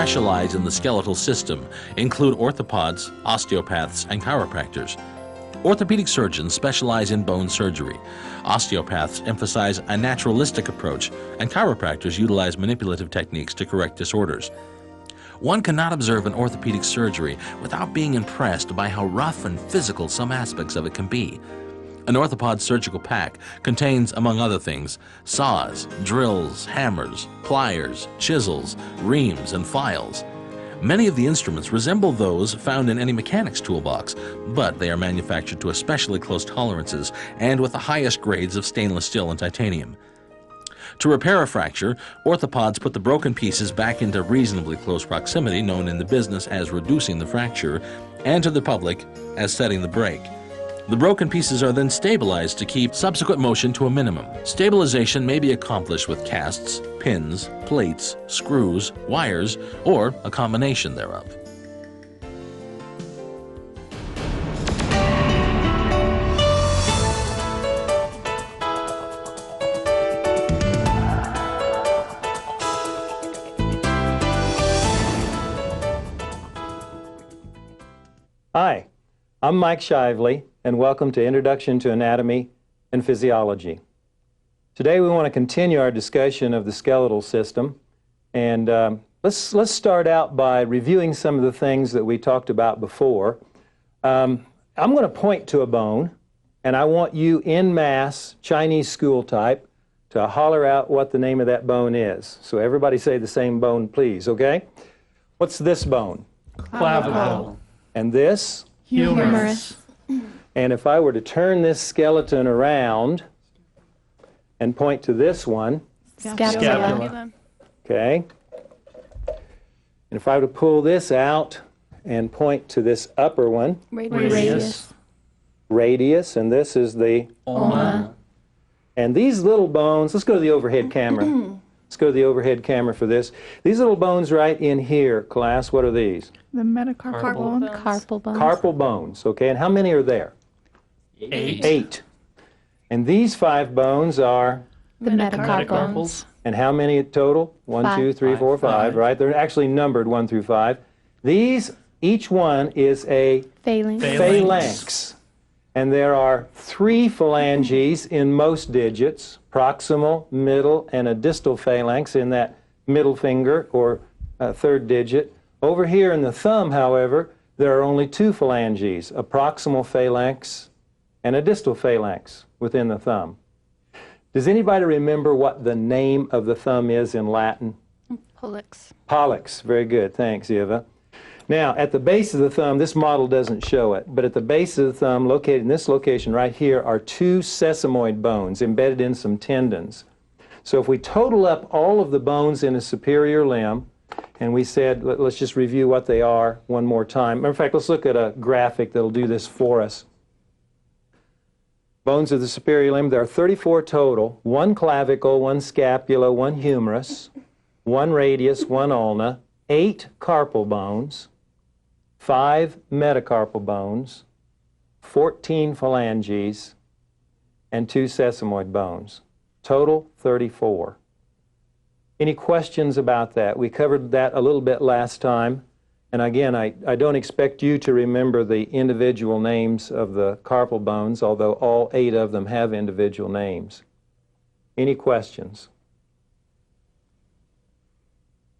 specialize in the skeletal system include orthopods, osteopaths, and chiropractors. Orthopedic surgeons specialize in bone surgery. Osteopaths emphasize a naturalistic approach, and chiropractors utilize manipulative techniques to correct disorders. One cannot observe an orthopedic surgery without being impressed by how rough and physical some aspects of it can be. An orthopod surgical pack contains, among other things, saws, drills, hammers, pliers, chisels, reams, and files. Many of the instruments resemble those found in any mechanic's toolbox, but they are manufactured to especially close tolerances and with the highest grades of stainless steel and titanium. To repair a fracture, orthopods put the broken pieces back into reasonably close proximity, known in the business as reducing the fracture, and to the public as setting the break. The broken pieces are then stabilized to keep subsequent motion to a minimum. Stabilization may be accomplished with casts, pins, plates, screws, wires, or a combination thereof. Hi, I'm Mike Shively, and welcome to Introduction to Anatomy and Physiology. Today we want to continue our discussion of the skeletal system, and let's start out by reviewing some of the things that we talked about before. I'm going to point to a bone, and I want you en masse, Chinese school type, to holler out what the name of that bone is. So everybody say the same bone, please, okay? What's this bone? Clavicle. And this? Humerus. And if I were to turn this skeleton around and point to this one, Scapula. okay? And if I were to pull this out and point to this upper one, Radius. radius, and this is the Ulna. And these little bones, let's go to the overhead camera. Let's go to the overhead camera for this. These little bones right in here, class, what are these? The metacarpal bone. Carpal bones. Carpal bones, okay? And how many are there? 8. 8. And these 5 bones are, The metacarpals. and how many total? 1, 5. 2, 3, 4, 5, right? They're actually numbered 1 through 5. These, each one is a Phalanx. phalanx. And there are 3 phalanges in most digits, proximal, middle, and a distal phalanx in that middle finger or third digit. Over here in the thumb, however, there are only 2 phalanges, a proximal phalanx and a distal phalanx within the thumb. Does anybody remember what the name of the thumb is in Latin? Pollex. Pollex. Very good. Thanks, Eva. Now, at the base of the thumb, this model doesn't show it, but at the base of the thumb, located in this location right here, are 2 sesamoid bones embedded in some tendons. So if we total up all of the bones in a superior limb, and we said, let's just review what they are one more time. Matter of fact, let's look at a graphic that'll do this for us. Bones of the superior limb, there are 34 total, 1 clavicle, 1 scapula, 1 humerus, 1 radius, 1 ulna, 8 carpal bones, 5 metacarpal bones, 14 phalanges, and 2 sesamoid bones. Total 34. Any questions about that? We covered that a little bit last time. And again, I don't expect you to remember the individual names of the carpal bones, although all 8 of them have individual names. Any questions?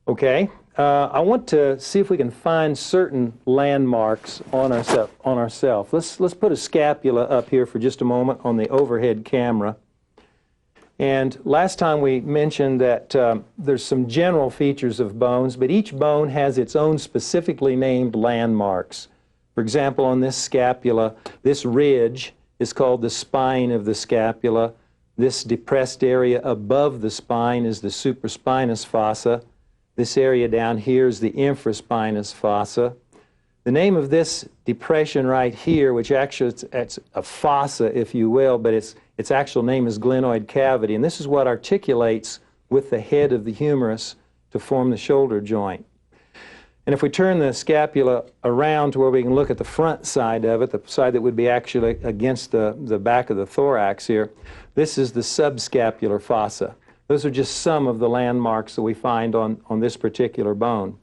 Okay. I want to see if we can find certain landmarks on ourselves. Let's put a scapula up here for just a moment on the overhead camera. And last time we mentioned that there's some general features of bones, but each bone has its own specifically named landmarks. For example, on this scapula, this ridge is called the spine of the scapula. This depressed area above the spine is the supraspinous fossa. This area down here is the infraspinous fossa. The name of this depression right here, which actually it's a fossa, if you will, but its actual name is glenoid cavity, and this is what articulates with the head of the humerus to form the shoulder joint. And if we turn the scapula around to where we can look at the front side of it, the side that would be actually against the back of the thorax here, this is the subscapular fossa. Those are just some of the landmarks that we find on this particular bone.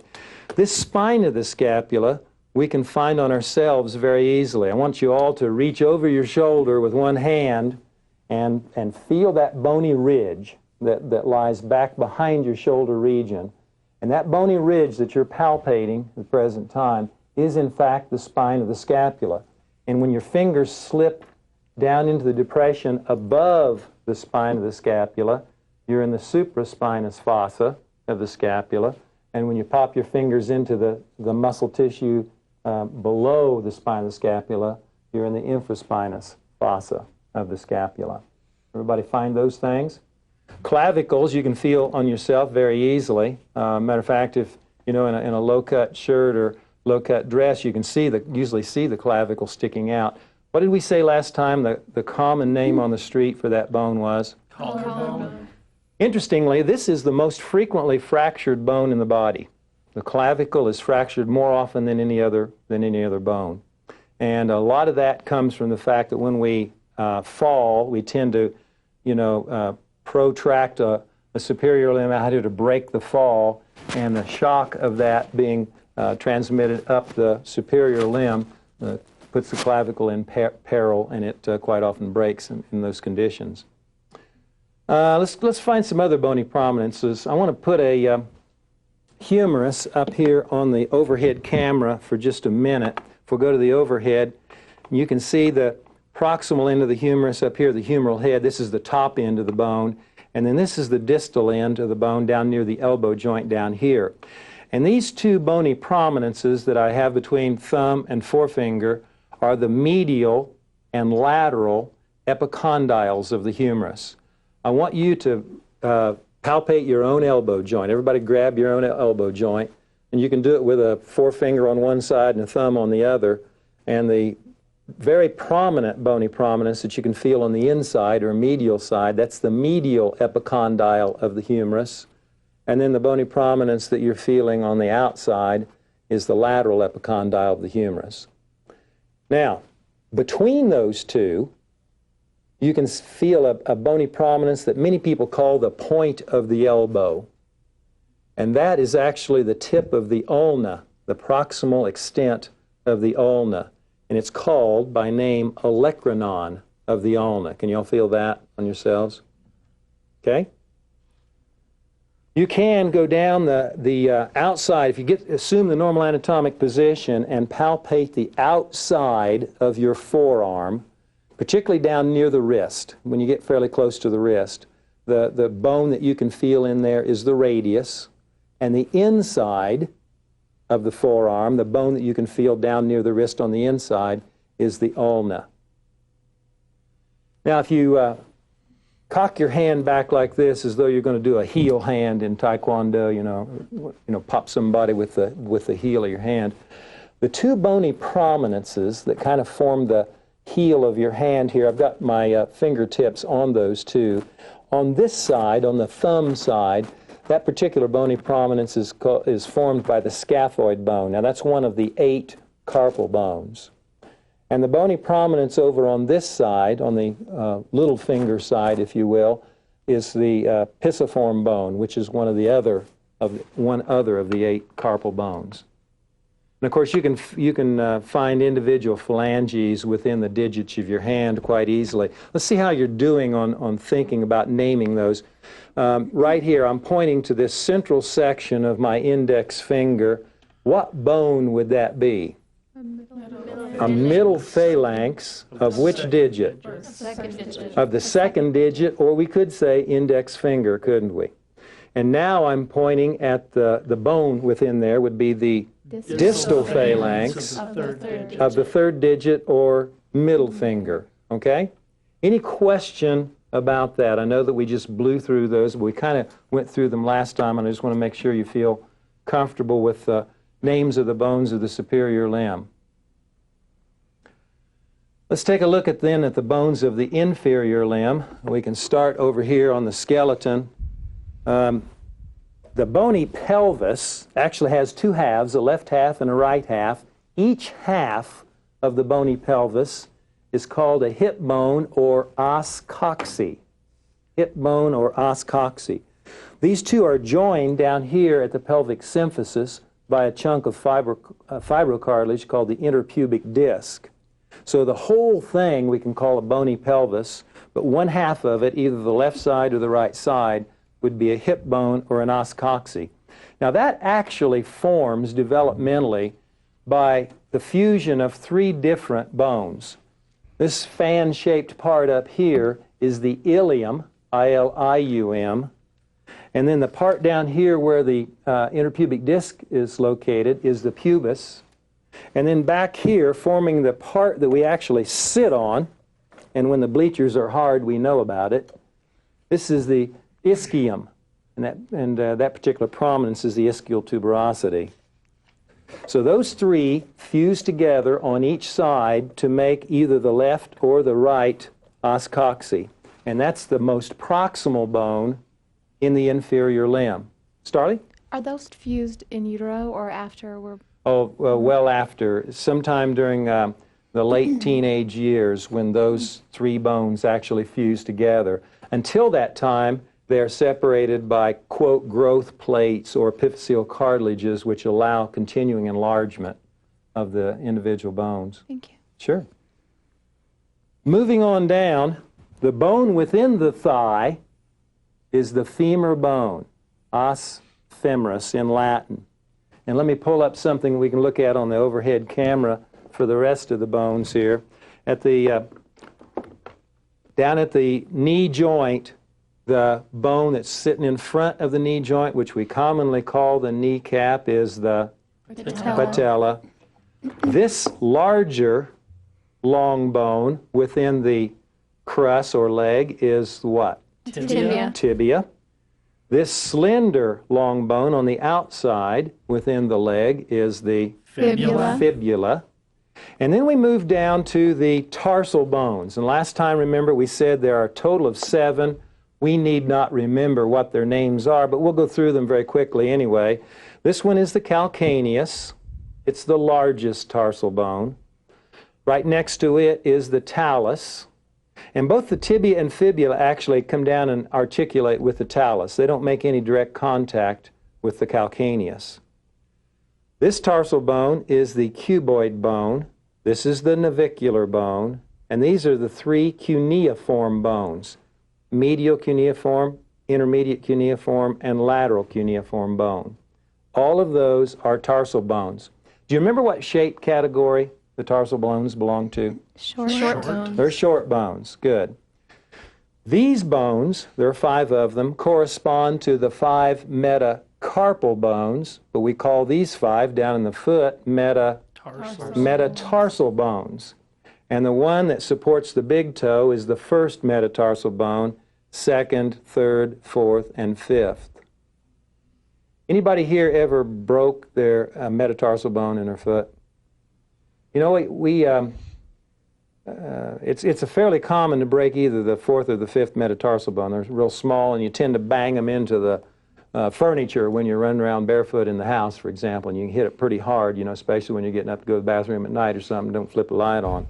This spine of the scapula we can find on ourselves very easily. I want you all to reach over your shoulder with one hand and feel that bony ridge that lies back behind your shoulder region. And that bony ridge that you're palpating at the present time is in fact the spine of the scapula. And when your fingers slip down into the depression above the spine of the scapula, you're in the supraspinous fossa of the scapula. And when you pop your fingers into the muscle tissue below the spine of the scapula, you're in the infraspinous fossa of the scapula. Everybody find those things? Clavicles you can feel on yourself very easily. Matter of fact, if you know in a low-cut shirt or low-cut dress, you can usually see the clavicle sticking out. What did we say last time the common name on the street for that bone was? Collarbone. Interestingly, this is the most frequently fractured bone in the body. The clavicle is fractured more often than any other bone. And a lot of that comes from the fact that when we fall, we tend to, protract a superior limb out here to break the fall, and the shock of that being transmitted up the superior limb puts the clavicle in peril, and it quite often breaks in those conditions. Let's find some other bony prominences. I want to put a humerus up here on the overhead camera for just a minute. If we go to the overhead, you can see the proximal end of the humerus up here, the humeral head. This is the top end of the bone. And then this is the distal end of the bone down near the elbow joint down here. And these two bony prominences that I have between thumb and forefinger are the medial and lateral epicondyles of the humerus. I want you to palpate your own elbow joint. Everybody grab your own elbow joint. And you can do it with a forefinger on one side and a thumb on the other. And the very prominent bony prominence that you can feel on the inside or medial side, that's the medial epicondyle of the humerus. And then the bony prominence that you're feeling on the outside is the lateral epicondyle of the humerus. Now, between those two, you can feel a bony prominence that many people call the point of the elbow. And that is actually the tip of the ulna, the proximal extent of the ulna. And it's called by name olecranon of the ulna. Can you all feel that on yourselves? Okay? You can go down the outside, if you assume the normal anatomic position and palpate the outside of your forearm, particularly down near the wrist, when you get fairly close to the wrist. The bone that you can feel in there is the radius, and the inside of the forearm, the bone that you can feel down near the wrist on the inside, is the ulna. Now, if you cock your hand back like this, as though you're going to do a heel hand in Taekwondo, pop somebody with the heel of your hand, the two bony prominences that kind of form the heel of your hand here, I've got my fingertips on those two. On this side, on the thumb side, that particular bony prominence is formed by the scaphoid bone. Now, that's one of the 8 carpal bones. And the bony prominence over on this side, on the little finger side, if you will, is the pisiform bone, which is one other of the 8 carpal bones. And of course, you can find individual phalanges within the digits of your hand quite easily. Let's see how you're doing on thinking about naming those. Right here, I'm pointing to this central section of my index finger. What bone would that be? A middle phalanx of which digit? Second digit. Of the second digit, or we could say index finger, couldn't we? And now I'm pointing at the bone within there would be the distal phalanx of the third digit or middle finger, okay? Any question about that? I know that we just blew through those, but we kind of went through them last time, and I just want to make sure you feel comfortable with the names of the bones of the superior limb. Let's take a look at the bones of the inferior limb. We can start over here on the skeleton. The bony pelvis actually has 2 halves, a left half and a right half. Each half of the bony pelvis is called a hip bone or os coxae. Hip bone or os coxae. These two are joined down here at the pelvic symphysis by a chunk of fibrocartilage called the interpubic disc. So the whole thing we can call a bony pelvis, but one half of it, either the left side or the right side, would be a hip bone or an os coxae. Now that actually forms developmentally by the fusion of three different bones. This fan-shaped part up here is the ilium, I-L-I-U-M, and then the part down here where the interpubic disc is located is the pubis. And then back here, forming the part that we actually sit on, and when the bleachers are hard, we know about it, this is the ischium, and that particular prominence is the ischial tuberosity. So those three fuse together on each side to make either the left or the right os coxae, and that's the most proximal bone in the inferior limb. Starley? Are those fused in utero or after we're... Oh, well after, sometime during the late teenage years when those three bones actually fuse together. Until that time, they're separated by, quote, growth plates or epiphyseal cartilages, which allow continuing enlargement of the individual bones. Thank you. Sure. Moving on down, the bone within the thigh is the femur bone, os femoris in Latin. And let me pull up something we can look at on the overhead camera for the rest of the bones here. At the, down at the knee joint, the bone that's sitting in front of the knee joint, which we commonly call the kneecap, is the patella. This larger long bone within the crus or leg is what? Tibia. Tibia. This slender long bone on the outside within the leg is the Fibula. fibula. And then we move down to the tarsal bones. And last time, remember, we said there are a total of 7. We need not remember what their names are, but we'll go through them very quickly anyway. This one is the calcaneus. It's the largest tarsal bone. Right next to it is the talus. And both the tibia and fibula actually come down and articulate with the talus. They don't make any direct contact with the calcaneus. This tarsal bone is the cuboid bone. This is the navicular bone. And these are the 3 cuneiform bones: medial cuneiform, intermediate cuneiform, and lateral cuneiform bone. All of those are tarsal bones. Do you remember what shape category the tarsal bones belong to? Short bones. They're short bones. Good. These bones, there are 5 of them, correspond to the 5 metacarpal bones, but we call these 5 down in the foot metatarsal bones. And the one that supports the big toe is the first metatarsal bone, 2nd, 3rd, 4th, and 5th. Anybody here ever broke their metatarsal bone in their foot? You know, it's a fairly common to break either the 4th or the 5th metatarsal bone. They're real small, and you tend to bang them into the furniture when you're running around barefoot in the house, for example, and you can hit it pretty hard, you know, especially when you're getting up to go to the bathroom at night or something. Don't flip the light on.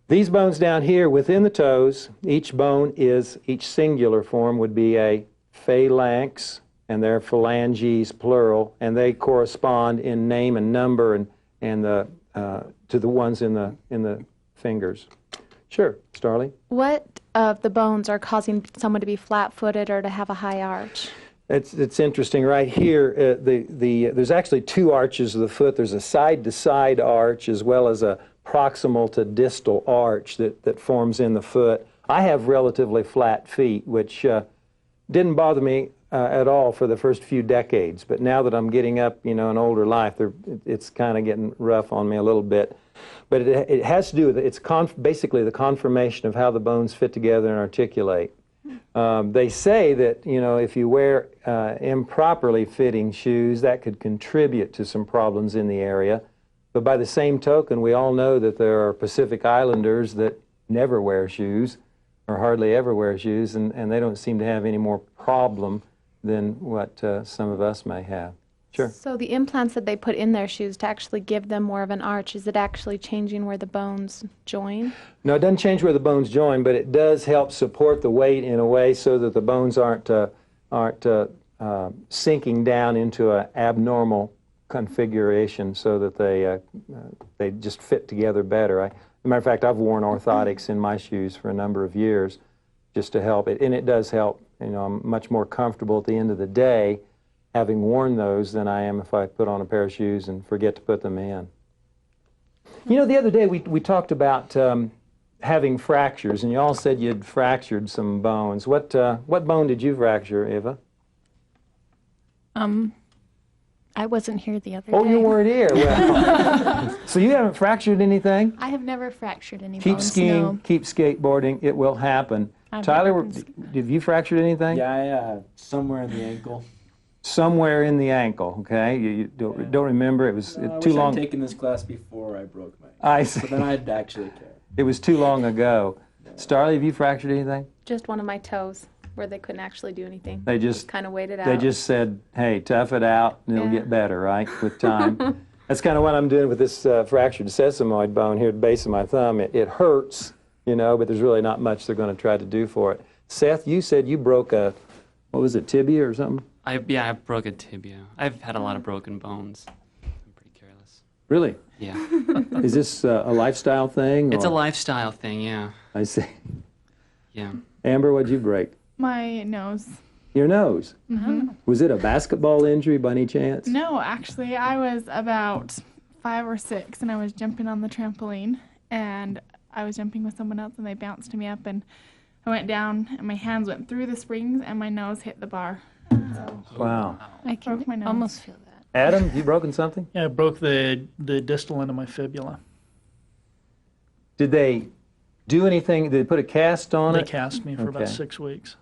These bones down here within the toes, each bone is, each singular form would be a phalanx, and they're phalanges plural, and they correspond in name and number and the to the ones in the fingers. Sure, Starley. What of the bones are causing someone to be flat-footed or to have a high arch? It's interesting. Right here, there's actually 2 arches of the foot. There's a side-to-side arch as well as a proximal to distal arch that forms in the foot. I have relatively flat feet, which didn't bother me at all for the first few decades. But now that I'm getting up, you know, in older life, it's kind of getting rough on me a little bit. But it has to do with it. It's basically the conformation of how the bones fit together and articulate. They say that, you know, if you wear improperly fitting shoes, that could contribute to some problems in the area. But by the same token, we all know that there are Pacific Islanders that never wear shoes or hardly ever wear shoes, and they don't seem to have any more problem than what some of us may have. Sure. So the implants that they put in their shoes to actually give them more of an arch, is it actually changing where the bones join? No, it doesn't change where the bones join, but it does help support the weight in a way so that the bones aren't sinking down into an abnormal configuration so that they just fit together better. As a matter of fact, I've worn orthotics in my shoes for a number of years just to help it, and it does help. You know, I'm much more comfortable at the end of the day having worn those than I am if I put on a pair of shoes and forget to put them in. You know, the other day we talked about having fractures, and you all said you'd fractured some bones. What bone did you fracture, Eva? I wasn't here the other day. Oh, you weren't here. Well, so you haven't fractured anything? I have never fractured any Keep bones. skiing, No. keep skateboarding. It will happen. I've Tyler, never have you fractured anything? Yeah, somewhere in the ankle. Somewhere in the ankle. Okay, you don't remember. It was I too wish long. I'd taken this class before I broke my ankle. I see. But then I'd actually care. It was too long ago. Starley, have you fractured anything? Just one of my toes where they couldn't actually do anything. They just Kind of waited out. They just said, hey, tough it out, and it'll Yeah. get better, right, with time. That's kind of what I'm doing with this fractured sesamoid bone here at the base of my thumb. It hurts, you know, but there's really not much they're going to try to do for it. Seth, you said you broke a, what was it, tibia or something? I broke a tibia. I've had a lot of broken bones. I'm pretty careless. Really? Yeah. Is this a lifestyle thing? It's a or- lifestyle thing, yeah. I see. Yeah. Amber, what'd you break? My nose. Your nose. Mm-hmm. Was it a basketball injury by any chance? No, actually, I was about 5 or 6, and I was jumping on the trampoline, and I was jumping with someone else, and they bounced me up, and I went down, and my hands went through the springs, and my nose hit the bar. Wow. I can Broke my nose. almost feel that. Adam, have you broken something? Yeah, I broke the distal end of my fibula. Did they do anything? Did they put a cast on They it? cast me for about Okay. 6 weeks.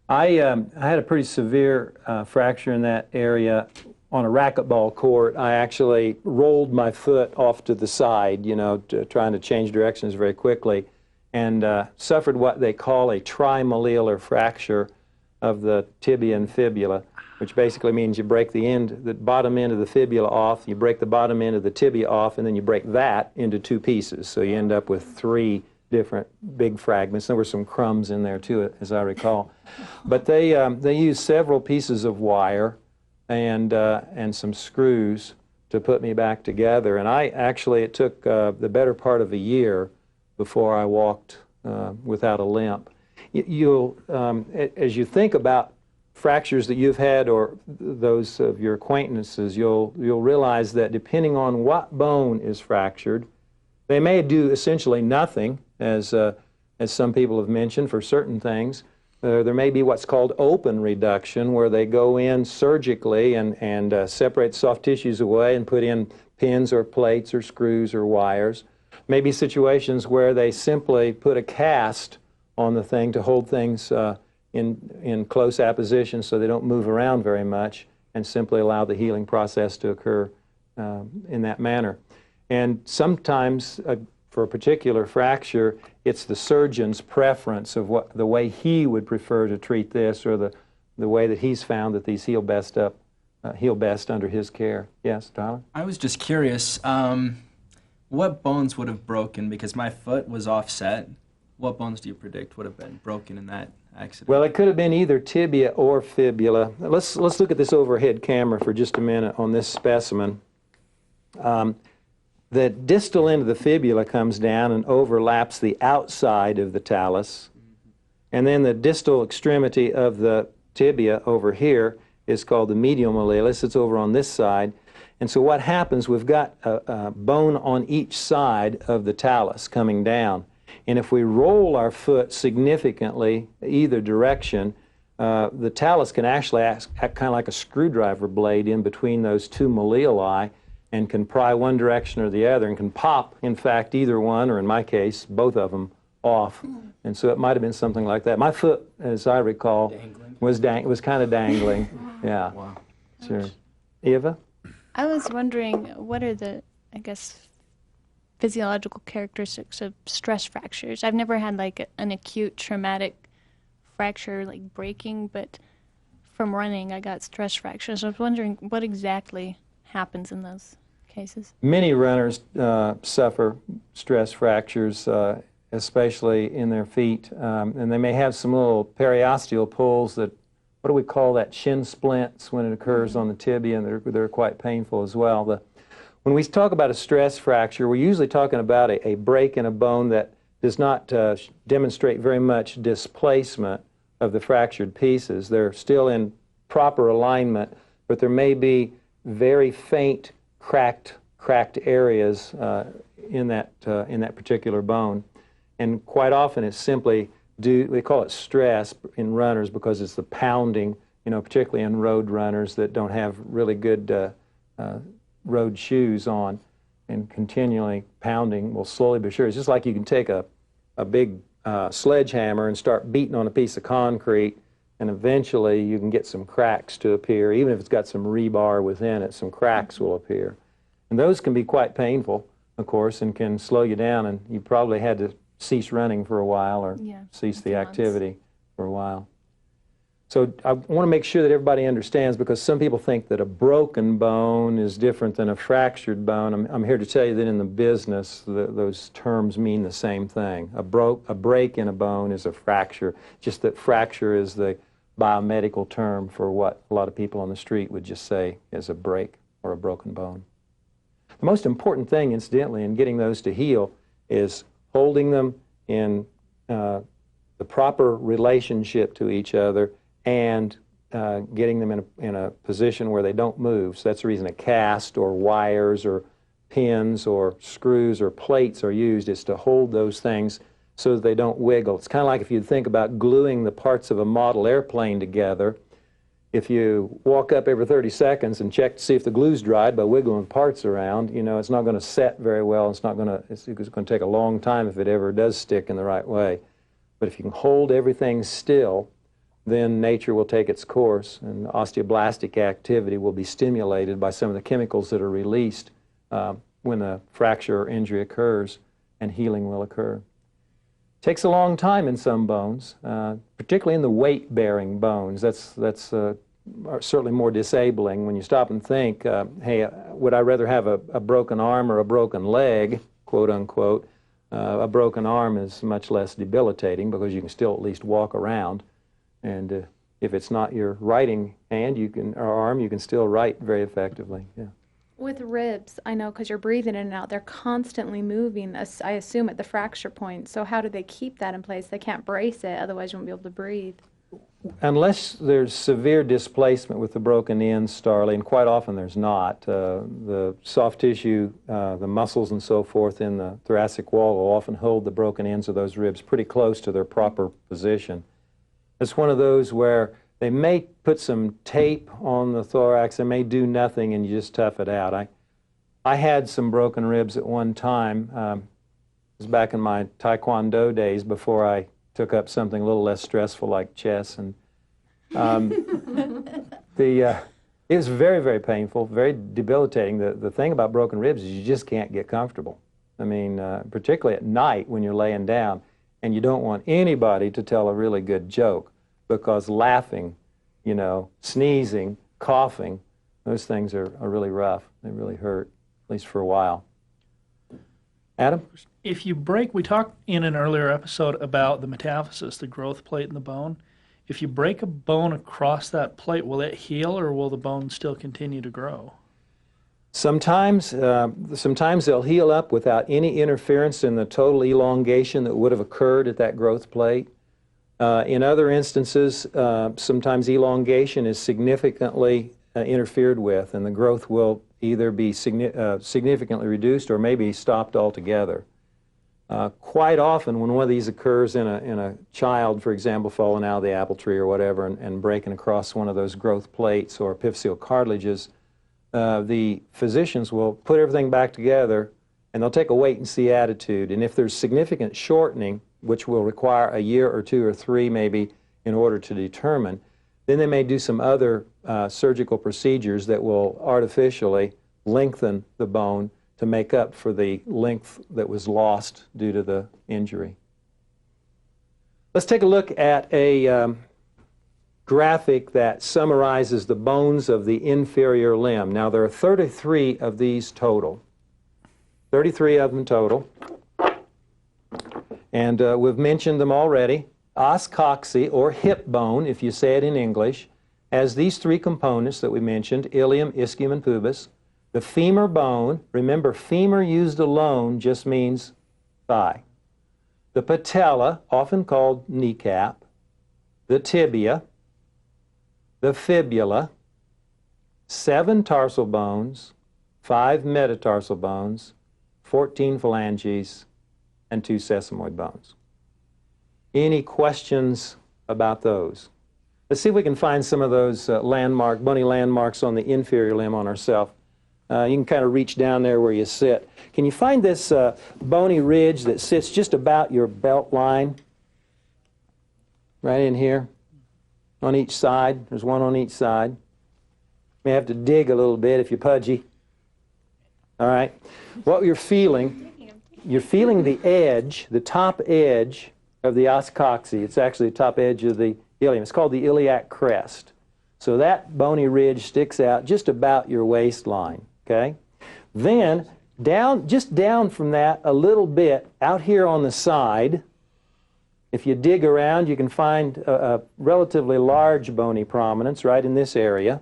I had a pretty severe fracture in that area on a racquetball court. I actually rolled my foot off to the side, you know, trying to change directions very quickly, and suffered what they call a trimalleolar fracture of the tibia and fibula, which basically means you break the bottom end of the fibula off, you break the bottom end of the tibia off, and then you break that into 2 pieces. So you end up with 3 different big fragments. There were some crumbs in there too, as I recall. But they used several pieces of wire and some screws to put me back together. And it took the better part of a year before I walked without a limp. As you think about fractures that you've had or those of your acquaintances, you'll realize that depending on what bone is fractured, they may do essentially nothing, as some people have mentioned, for certain things. There may be what's called open reduction, where they go in surgically and separate soft tissues away and put in pins or plates or screws or wires. Maybe situations where they simply put a cast on the thing to hold things in close apposition so they don't move around very much and simply allow the healing process to occur in that manner. And sometimes, for a particular fracture, it's the surgeon's preference of the way he would prefer to treat this, or the way that he's found that these heal best under his care. Yes, Tyler? I was just curious, what bones would have broken? Because my foot was offset. What bones do you predict would have been broken in that accident? Well, it could have been either tibia or fibula. Let's look at this overhead camera for just a minute on this specimen. The distal end of the fibula comes down and overlaps the outside of the talus. And then the distal extremity of the tibia over here is called the medial malleolus. It's over on this side. And so what happens, we've got a bone on each side of the talus coming down. And if we roll our foot significantly either direction, the talus can actually act kind of like a screwdriver blade in between those 2 malleoli, and can pry one direction or the other, and can pop, in fact, either one, or in my case, both of them, off. And so it might have been something like that. My foot, as I recall, was kind of dangling. Yeah. Wow. Sure. Eva? I was wondering, what are the, I guess, physiological characteristics of stress fractures? I've never had like an acute traumatic fracture like breaking, but from running I got stress fractures. I was wondering what exactly happens in those cases. Many runners suffer stress fractures, especially in their feet, and they may have some little periosteal pulls that what do we call that, shin splints when it occurs on the tibia, and they're quite painful as well. When we talk about a stress fracture, we're usually talking about a break in a bone that does not demonstrate very much displacement of the fractured pieces. They're still in proper alignment, but there may be very faint cracked areas in that particular bone. And quite often it's simply they call it stress in runners because it's the pounding, particularly in road runners that don't have really good road shoes on, and continually pounding will slowly but surely. It's just like you can take a big sledgehammer and start beating on a piece of concrete, and eventually you can get some cracks to appear. Even if it's got some rebar within it, some cracks will appear. And those can be quite painful, of course, and can slow you down, and you probably had to cease running for a while or cease the activity for a while. So I want to make sure that everybody understands, because some people think that a broken bone is different than a fractured bone. I'm here to tell you that in the business, those terms mean the same thing. A break in a bone is a fracture, just that fracture is the biomedical term for what a lot of people on the street would just say is a break or a broken bone. The most important thing, incidentally, in getting those to heal is holding them in the proper relationship to each other and getting them in a position where they don't move. So that's the reason a cast or wires or pins or screws or plates are used, is to hold those things so that they don't wiggle. It's kind of like if you think about gluing the parts of a model airplane together. If you walk up every 30 seconds and check to see if the glue's dried by wiggling parts around, it's not going to set very well. It's going to take a long time if it ever does stick in the right way. But if you can hold everything still, then nature will take its course, and osteoblastic activity will be stimulated by some of the chemicals that are released when a fracture or injury occurs, and healing will occur. It takes a long time in some bones, particularly in the weight-bearing bones. That's certainly more disabling when you stop and think, hey, would I rather have a broken arm or a broken leg, quote unquote? A broken arm is much less debilitating because you can still at least walk around. And if it's not your writing hand or arm, you can still write very effectively. Yeah. With ribs, I know, because you're breathing in and out, they're constantly moving, I assume, at the fracture point. So how do they keep that in place? They can't brace it, otherwise you won't be able to breathe. Unless there's severe displacement with the broken ends, Starley, and quite often there's not. The soft tissue, the muscles and so forth in the thoracic wall will often hold the broken ends of those ribs pretty close to their proper position. It's one of those where they may put some tape on the thorax, they may do nothing, and you just tough it out. I had some broken ribs at one time. It was back in my Taekwondo days before I took up something a little less stressful like chess, and it was very, very painful, very debilitating. The thing about broken ribs is you just can't get comfortable. I mean, particularly at night when you're laying down, and you don't want anybody to tell a really good joke, because laughing, sneezing, coughing, those things are really rough. They really hurt, at least for a while. Adam? If you break, we talked in an earlier episode about the metaphysis, the growth plate in the bone. If you break a bone across that plate, will it heal, or will the bone still continue to grow? Sometimes they'll heal up without any interference in the total elongation that would have occurred at that growth plate. In other instances, sometimes elongation is significantly interfered with, and the growth will either be significantly reduced or maybe stopped altogether. Quite often, when one of these occurs in a child, for example, falling out of the apple tree or whatever, and breaking across one of those growth plates or epiphyseal cartilages, the physicians will put everything back together, and they'll take a wait-and-see attitude. And if there's significant shortening, which will require a year or two or three maybe in order to determine, then they may do some other surgical procedures that will artificially lengthen the bone to make up for the length that was lost due to the injury. Let's take a look at a graphic that summarizes the bones of the inferior limb. Now, there are 33 of these total. 33 of them total. And we've mentioned them already. Os coxae, or hip bone, if you say it in English, has these three components that we mentioned, ilium, ischium, and pubis. The femur bone, remember femur used alone just means thigh. The patella, often called kneecap. The tibia. The fibula. 7 tarsal bones, 5 metatarsal bones, 14 phalanges, and 2 sesamoid bones. Any questions about those? Let's see if we can find some of those bony landmarks on the inferior limb on ourselves. You can kind of reach down there where you sit. Can you find this bony ridge that sits just about your belt line? Right in here, on each side. There's one on each side. May have to dig a little bit if you're pudgy. All right. What you're feeling the edge, the top edge of the os coxae. It's actually the top edge of the ilium. It's called the iliac crest. So that bony ridge sticks out just about your waistline, okay? Then just down from that a little bit, out here on the side, if you dig around, you can find a relatively large bony prominence right in this area.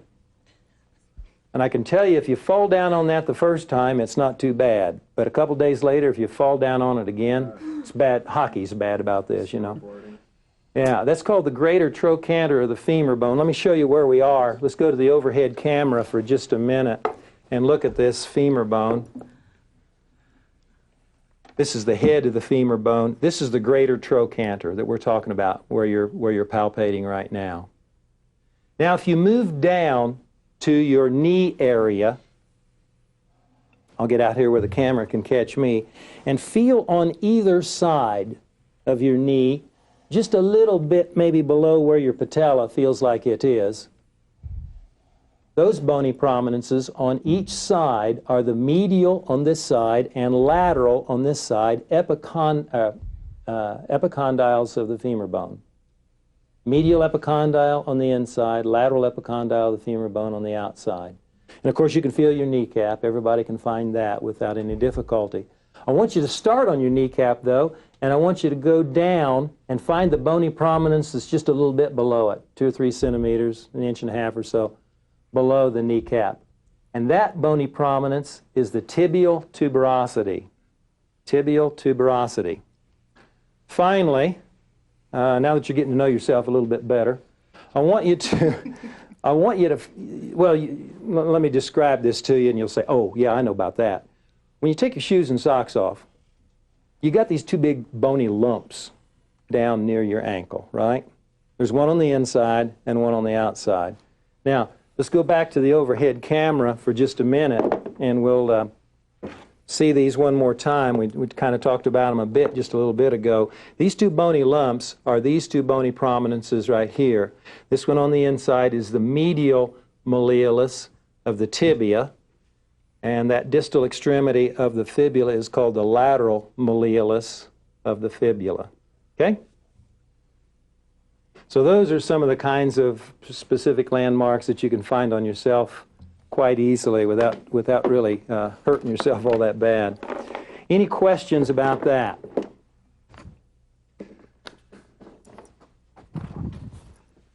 And I can tell you, if you fall down on that the first time, it's not too bad. But a couple days later, if you fall down on it again, it's bad. Hockey's bad about this, you know. Yeah, that's called the greater trochanter of the femur bone. Let me show you where we are. Let's go to the overhead camera for just a minute and look at this femur bone. This is the head of the femur bone. This is the greater trochanter that we're talking about, where you're palpating right now. Now, if you move down to your knee area, I'll get out here where the camera can catch me, and feel on either side of your knee, just a little bit maybe below where your patella feels like it is. Those bony prominences on each side are the medial on this side and lateral on this side epicondyles of the femur bone. Medial epicondyle on the inside, lateral epicondyle of the femur bone on the outside. And of course you can feel your kneecap. Everybody can find that without any difficulty. I want you to start on your kneecap though, and I want you to go down and find the bony prominence that's just a little bit below it, 2 or 3 centimeters, 1.5 inches or so, below the kneecap. And that bony prominence is the tibial tuberosity. Tibial tuberosity. Finally, now that you're getting to know yourself a little bit better, I want you to, let me describe this to you and you'll say, oh, yeah, I know about that. When you take your shoes and socks off, you got these 2 big bony lumps down near your ankle, right? There's one on the inside and one on the outside. Now, let's go back to the overhead camera for just a minute and we'll see these one more time. We kind of talked about them a bit just a little bit ago. These 2 bony lumps are these 2 bony prominences right here. This one on the inside is the medial malleolus of the tibia, and that distal extremity of the fibula is called the lateral malleolus of the fibula. Okay? So those are some of the kinds of specific landmarks that you can find on yourself quite easily without really hurting yourself all that bad. Any questions about that?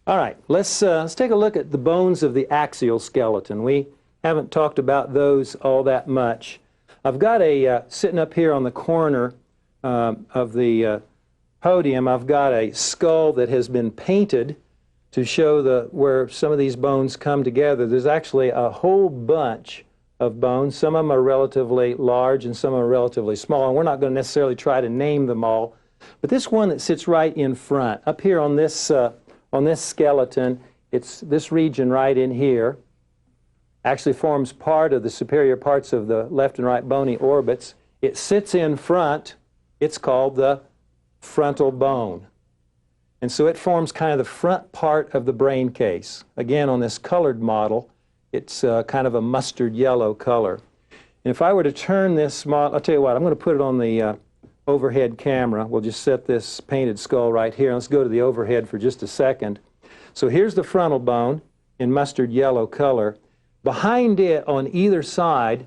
All right, let's take a look at the bones of the axial skeleton. We haven't talked about those all that much. I've got sitting up here on the corner of the podium, I've got a skull that has been painted to show where some of these bones come together. There's actually a whole bunch of bones. Some of them are relatively large and some are relatively small, and we're not going to necessarily try to name them all. But this one that sits right in front, up here on this skeleton, it's this region right in here, actually forms part of the superior parts of the left and right bony orbits. It sits in front. It's called the frontal bone. And so it forms kind of the front part of the brain case. Again, on this colored model, it's kind of a mustard yellow color. And if I were to turn this model, I'll tell you what, I'm going to put it on the overhead camera. We'll just set this painted skull right here. Let's go to the overhead for just a second. So here's the frontal bone in mustard yellow color. Behind it on either side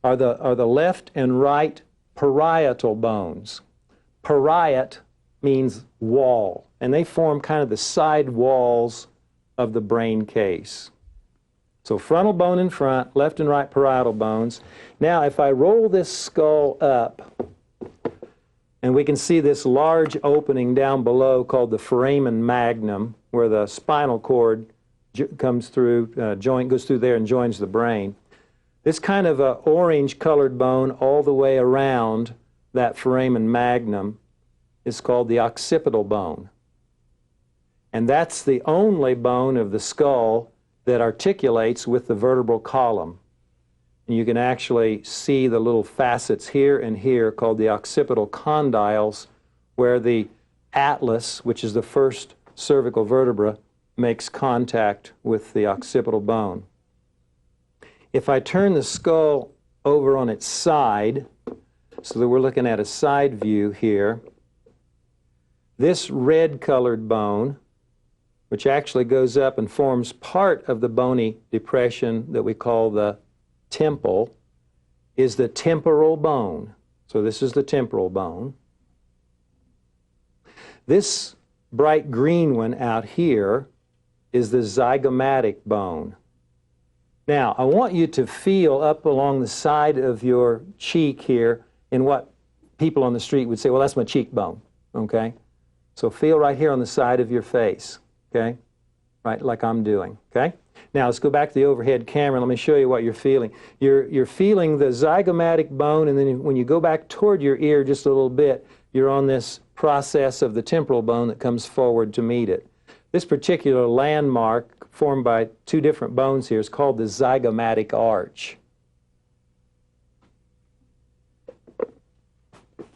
are the left and right parietal bones. Pariet means wall, and they form kind of the side walls of the brain case. So frontal bone in front, left and right parietal bones. Now, if I roll this skull up, and we can see this large opening down below called the foramen magnum, where the spinal cord comes through, goes through there and joins the brain. This kind of a orange-colored bone all the way around that foramen magnum is called the occipital bone. And that's the only bone of the skull that articulates with the vertebral column. And you can actually see the little facets here and here called the occipital condyles, where the atlas, which is the first cervical vertebra, makes contact with the occipital bone. If I turn the skull over on its side, so that we're looking at a side view here, this red-colored bone, which actually goes up and forms part of the bony depression that we call the temple, is the temporal bone. So this is the temporal bone. This bright green one out here is the zygomatic bone. Now, I want you to feel up along the side of your cheek here in what people on the street would say, well, that's my cheekbone, okay? So feel right here on the side of your face, okay? Right, like I'm doing, okay? Now, let's go back to the overhead camera. Let me show you what you're feeling. You're feeling the zygomatic bone, and then when you go back toward your ear just a little bit, you're on this process of the temporal bone that comes forward to meet it. This particular landmark, formed by two different bones here, is called the zygomatic arch.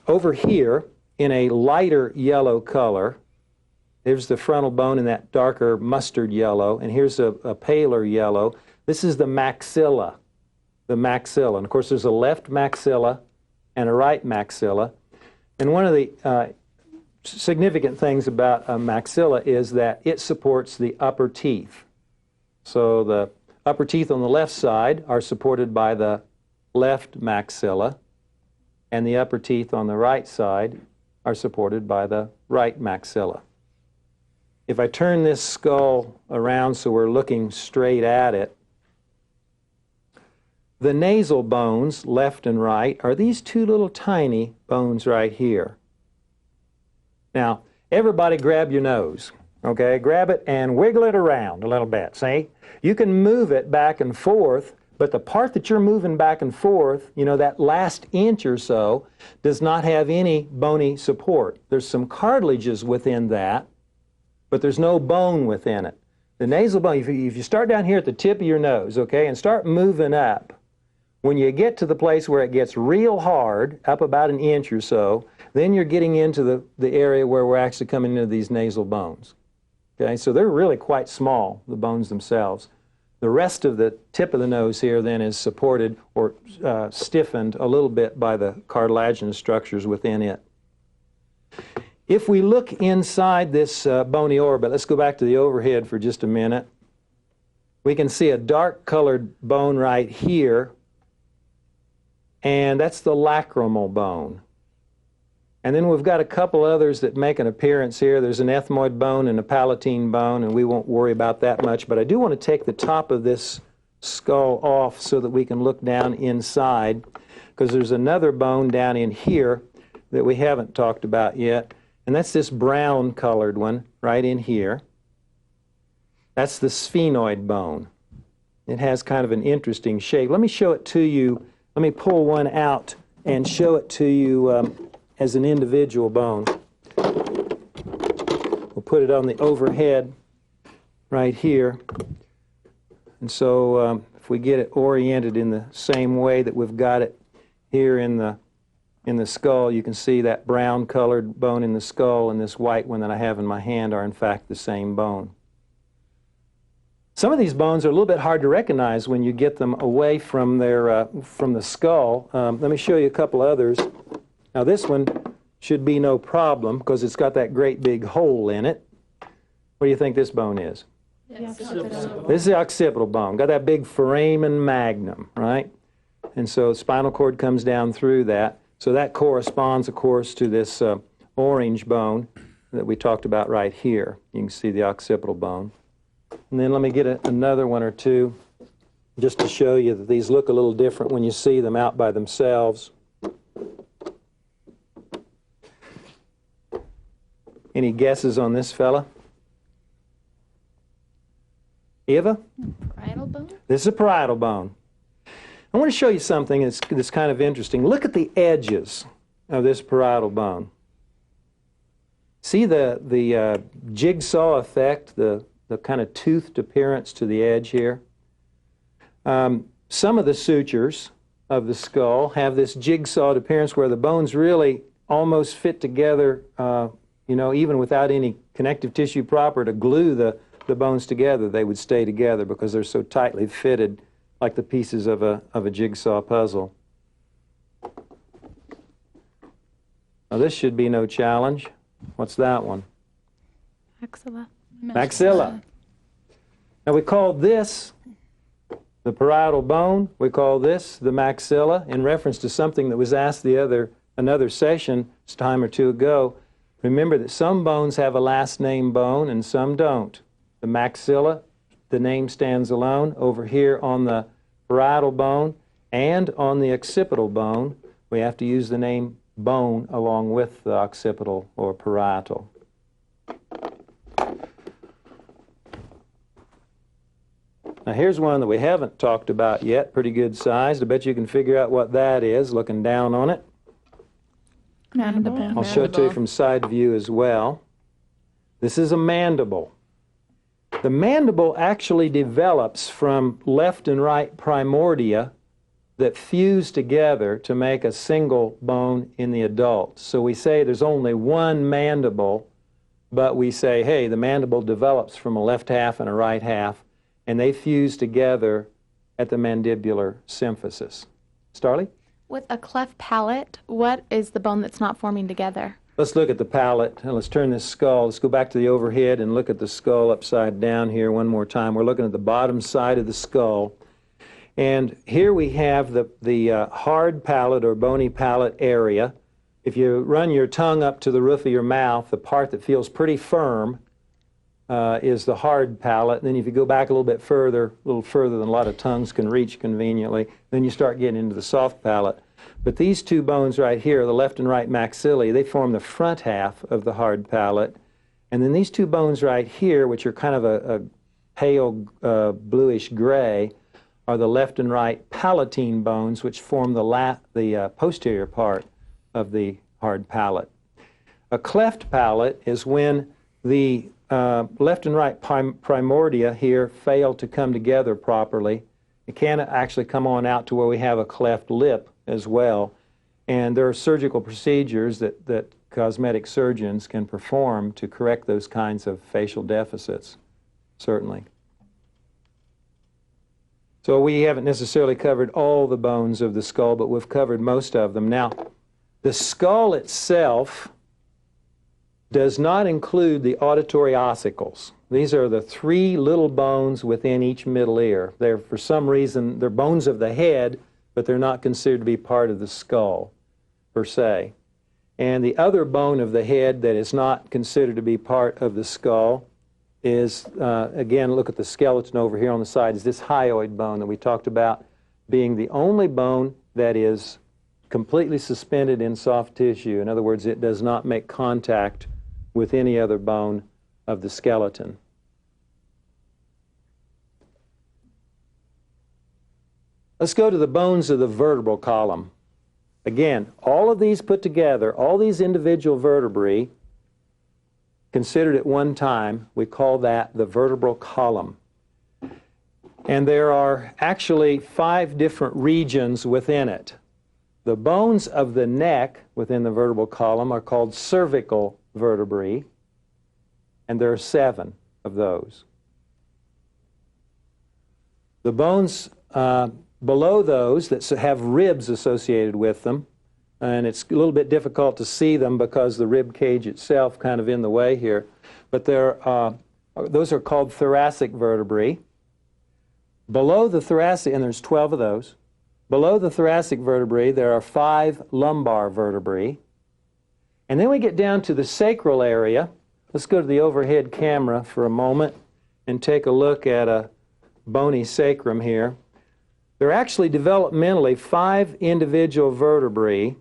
Over here, in a lighter yellow color, there's the frontal bone in that darker mustard yellow, and here's a paler yellow. This is the maxilla, And of course, there's a left maxilla and a right maxilla. And one of the significant things about a maxilla is that it supports the upper teeth. So the upper teeth on the left side are supported by the left maxilla, and the upper teeth on the right side are supported by the right maxilla. If I turn this skull around so we're looking straight at it, the nasal bones, left and right, are these two little tiny bones right here. Now, everybody grab your nose, okay? Grab it and wiggle it around a little bit, see? You can move it back and forth, but the part that you're moving back and forth, you know, that last inch or so, does not have any bony support. There's some cartilages within that, but there's no bone within it. The nasal bone, if you start down here at the tip of your nose, okay, and start moving up, when you get to the place where it gets real hard, up about an inch or so, then you're getting into the area where we're actually coming into these nasal bones. Okay, so they're really quite small, the bones themselves. The rest of the tip of the nose here then is supported or stiffened a little bit by the cartilaginous structures within it. If we look inside this bony orbit, let's go back to the overhead for just a minute. We can see a dark colored bone right here, and that's the lacrimal bone. And then we've got a couple others that make an appearance here. There's an ethmoid bone and a palatine bone, and we won't worry about that much, but I do want to take the top of this skull off so that we can look down inside, because there's another bone down in here that we haven't talked about yet, and that's this brown colored one right in here. That's the sphenoid bone. It has kind of an interesting shape. Let me show it to you. Let me pull one out and show it to you as an individual bone. We'll put it on the overhead right here. And so if we get it oriented in the same way that we've got it here in the skull, you can see that brown colored bone in the skull and this white one that I have in my hand are in fact the same bone. Some of these bones are a little bit hard to recognize when you get them away from the skull. Let me show you a couple others. Now this one should be no problem because it's got that great big hole in it. What do you think this bone is? This is the occipital bone. Got that big foramen magnum, right? And so the spinal cord comes down through that. So that corresponds, of course, to this orange bone that we talked about right here. You can see the occipital bone. And then let me get another one or two just to show you that these look a little different when you see them out by themselves. Any guesses on this fella? Eva? Parietal bone? This is a parietal bone. I want to show you something that's kind of interesting. Look at the edges of this parietal bone. See the jigsaw effect, the kind of toothed appearance to the edge here? Some of the sutures of the skull have this jigsawed appearance where the bones really almost fit together, even without any connective tissue proper to glue the bones together. They would stay together because they're so tightly fitted, like the pieces of a jigsaw puzzle. Now this should be no challenge. What's that one? Maxilla. Maxilla. Now we call this the parietal bone. We call this the maxilla in reference to something that was asked another session a time or two ago. Remember that some bones have a last name bone and some don't. The maxilla, the name stands alone. Over here on the parietal bone and on the occipital bone, we have to use the name bone along with the occipital or parietal. Now here's one that we haven't talked about yet, pretty good sized. I bet you can figure out what that is looking down on it. Mandible. I'll show it to you from side view as well. This is a mandible. The mandible actually develops from left and right primordia that fuse together to make a single bone in the adult. So we say there's only one mandible, but we say, hey, the mandible develops from a left half and a right half, and they fuse together at the mandibular symphysis. Starley? With a cleft palate, what is the bone that's not forming together? Let's look at the palate, and let's turn this skull. Let's go back to the overhead and look at the skull upside down here one more time. We're looking at the bottom side of the skull. And here we have the hard palate or bony palate area. If you run your tongue up to the roof of your mouth, the part that feels pretty firm is the hard palate. And then if you go back a little further than a lot of tongues can reach conveniently, then you start getting into the soft palate. But these two bones right here, the left and right maxillae, they form the front half of the hard palate. And then these two bones right here, which are kind of a pale bluish gray, are the left and right palatine bones, which form the posterior part of the hard palate. A cleft palate is when the left and right primordia here fail to come together properly. It can actually come on out to where we have a cleft lip as well. And there are surgical procedures that cosmetic surgeons can perform to correct those kinds of facial deficits, certainly. So we haven't necessarily covered all the bones of the skull, but we've covered most of them. Now, the skull itself does not include the auditory ossicles. These are the three little bones within each middle ear. They're, for some reason, they're bones of the head, but they're not considered to be part of the skull, per se. And the other bone of the head that is not considered to be part of the skull is, again, look at the skeleton over here on the side, is this hyoid bone that we talked about being the only bone that is completely suspended in soft tissue. In other words, it does not make contact with any other bone of the skeleton. Let's go to the bones of the vertebral column. Again, all of these put together, all these individual vertebrae considered at one time, we call that the vertebral column. And there are actually 5 different regions within it. The bones of the neck within the vertebral column are called cervical vertebrae, and there are 7 of those. The bones below those that have ribs associated with them, and it's a little bit difficult to see them because the rib cage itself kind of in the way here, but those are called thoracic vertebrae. Below the thoracic, and there's 12 of those, below the thoracic vertebrae there are 5 lumbar vertebrae. And then we get down to the sacral area. Let's go to the overhead camera for a moment and take a look at a bony sacrum here, there are actually developmentally 5 individual vertebrae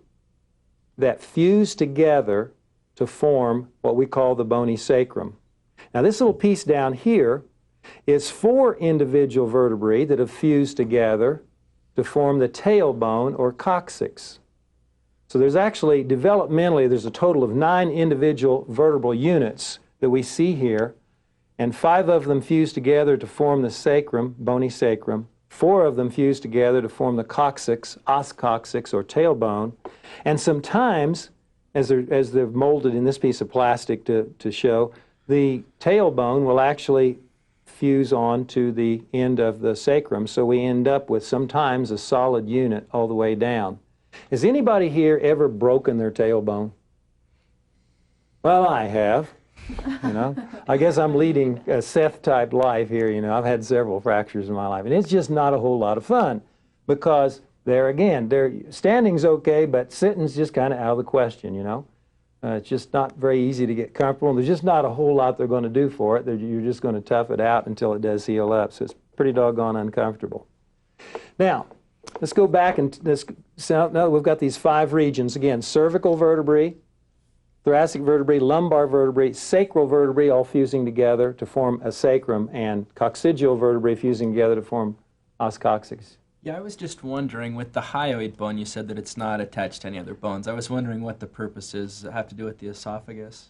that fuse together to form what we call the bony sacrum. Now this little piece down here is 4 individual vertebrae that have fused together to form the tailbone or coccyx. So there's actually, developmentally, there's a total of 9 individual vertebral units that we see here, and 5 of them fuse together to form the sacrum, bony sacrum. 4 of them fuse together to form the coccyx, os coccyx, or tailbone. And sometimes, as they're molded in this piece of plastic to show, the tailbone will actually fuse on to the end of the sacrum, so we end up with sometimes a solid unit all the way down. Has anybody here ever broken their tailbone? Well, I have. You know, I guess I'm leading a Seth-type life here. You know, I've had several fractures in my life, and it's just not a whole lot of fun because there again, standing's okay, but sitting's just kind of out of the question. You know, it's just not very easy to get comfortable. And there's just not a whole lot they're going to do for it. You're just going to tough it out until it does heal up. So it's pretty doggone uncomfortable. Now, let's go back and now we've got these 5 regions again: cervical vertebrae, thoracic vertebrae, lumbar vertebrae, sacral vertebrae, all fusing together to form a sacrum, and coccygeal vertebrae fusing together to form os coccyx. Yeah, I was just wondering, with the hyoid bone, you said that it's not attached to any other bones. I was wondering what the purpose is. Does it have to do with the esophagus?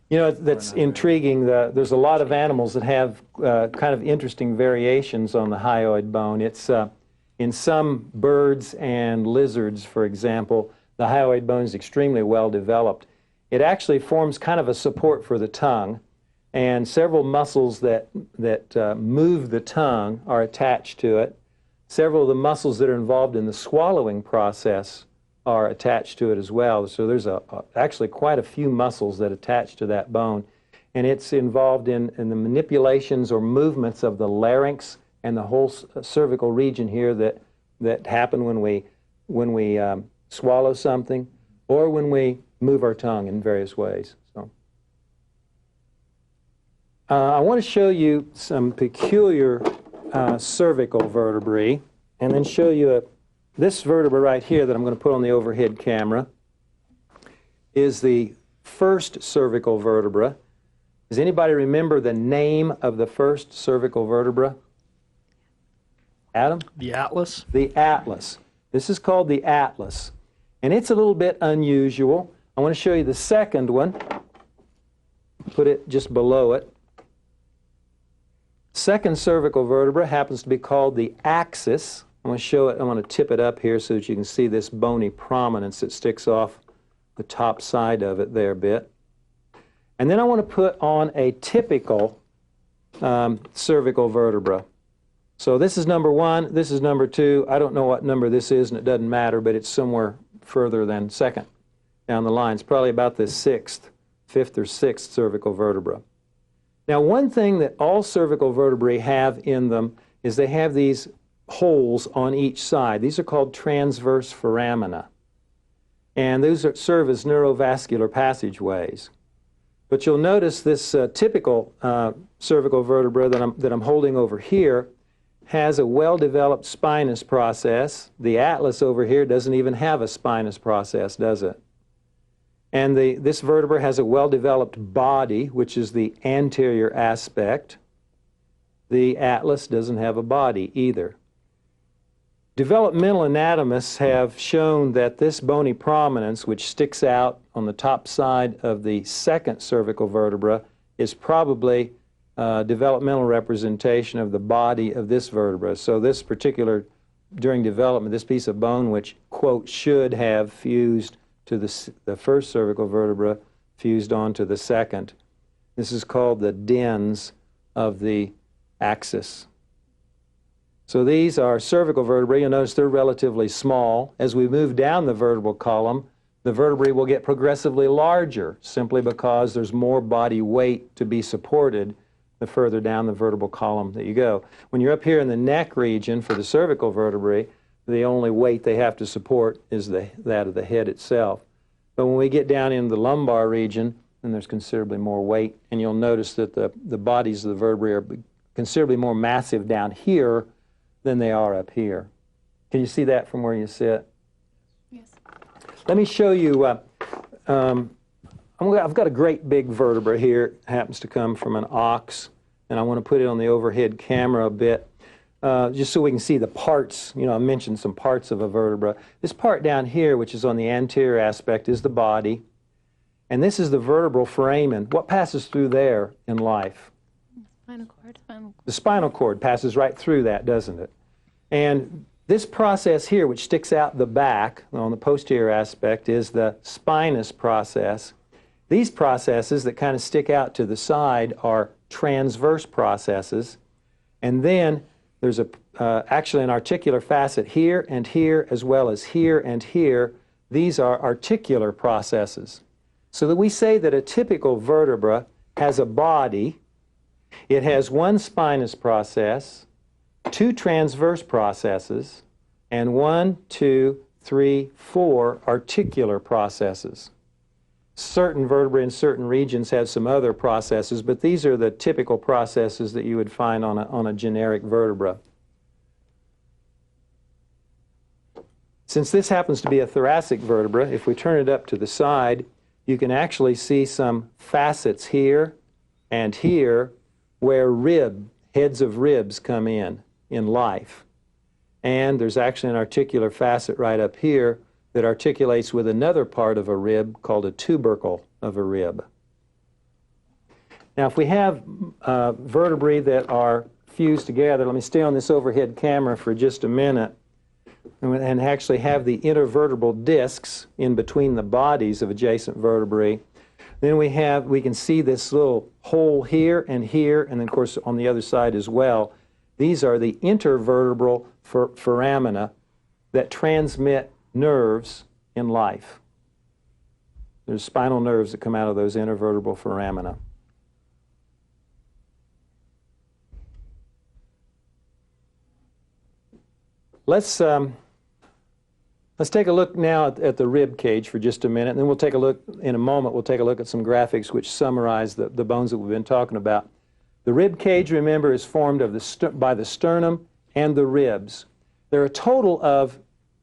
You know, that's intriguing. There's a lot of animals that have kind of interesting variations on the hyoid bone. It's in some birds and lizards, for example, the hyoid bone is extremely well developed. It actually forms kind of a support for the tongue, and several muscles that move the tongue are attached to it. Several of the muscles that are involved in the swallowing process are attached to it as well. So there's actually quite a few muscles that attach to that bone, and it's involved in the manipulations or movements of the larynx and the whole cervical region here that happen when we swallow something or when we move our tongue in various ways. So, I want to show you some peculiar cervical vertebrae, and then show you this vertebra right here that I'm going to put on the overhead camera is the first cervical vertebra. Does anybody remember the name of the first cervical vertebra? Adam? The atlas? The atlas. This is called the atlas, and it's a little bit unusual. I want to show you the second one. Put it just below it. Second cervical vertebra happens to be called the axis. I'm going to show it. I'm going to tip it up here so that you can see this bony prominence that sticks off the top side of it there a bit. And then I want to put on a typical cervical vertebra. So this is number 1, this is number 2. I don't know what number this is, and it doesn't matter, but it's somewhere further than second down the line. It's probably about the 5th or 6th cervical vertebra. Now, one thing that all cervical vertebrae have in them is they have these holes on each side. These are called transverse foramina, and those serve as neurovascular passageways. But you'll notice this typical cervical vertebra that I'm holding over here has a well-developed spinous process. The atlas over here doesn't even have a spinous process, does it? And this vertebra has a well-developed body, which is the anterior aspect. The atlas doesn't have a body either. Developmental anatomists have shown that this bony prominence, which sticks out on the top side of the second cervical vertebra, is probably developmental representation of the body of this vertebra. So this particular, during development, this piece of bone, which, quote, should have fused to the first cervical vertebra, fused onto the second. This is called the dens of the axis. So these are cervical vertebrae. You'll notice they're relatively small. As we move down the vertebral column, the vertebrae will get progressively larger, simply because there's more body weight to be supported the further down the vertebral column that you go. When you're up here in the neck region for the cervical vertebrae, the only weight they have to support is that of the head itself. But when we get down in the lumbar region, then there's considerably more weight, and you'll notice that the bodies of the vertebrae considerably more massive down here than they are up here. Can you see that from where you sit? Yes. Let me show you, I've got a great big vertebra here. It happens to come from an ox, and I want to put it on the overhead camera a bit, just so we can see the parts. You know, I mentioned some parts of a vertebra. This part down here, which is on the anterior aspect, is the body, and this is the vertebral foramen. What passes through there in life? Spinal cord. The spinal cord passes right through that, doesn't it? And this process here, which sticks out the back on the posterior aspect, is the spinous process. These processes that kind of stick out to the side are transverse processes. And then there's actually an articular facet here and here, as well as here and here. These are articular processes. So that we say that a typical vertebra has a body. It has one spinous process, two transverse processes, and 1, 2, 3, 4 articular processes. Certain vertebrae in certain regions have some other processes, but these are the typical processes that you would find on a generic vertebra. Since this happens to be a thoracic vertebra, if we turn it up to the side, you can actually see some facets here and here where heads of ribs come in life. And there's actually an articular facet right up here that articulates with another part of a rib called a tubercle of a rib. Now, if we have vertebrae that are fused together, let me stay on this overhead camera for just a minute and actually have the intervertebral discs in between the bodies of adjacent vertebrae. Then we can see this little hole here, and then of course on the other side as well. These are the intervertebral foramina that transmit nerves in life. There's spinal nerves that come out of those intervertebral foramina. Let's take a look now at the rib cage for just a minute, and then we'll take a look, in a moment, we'll take a look at some graphics which summarize the bones that we've been talking about. The rib cage, remember, is formed by the sternum and the ribs. There are a total of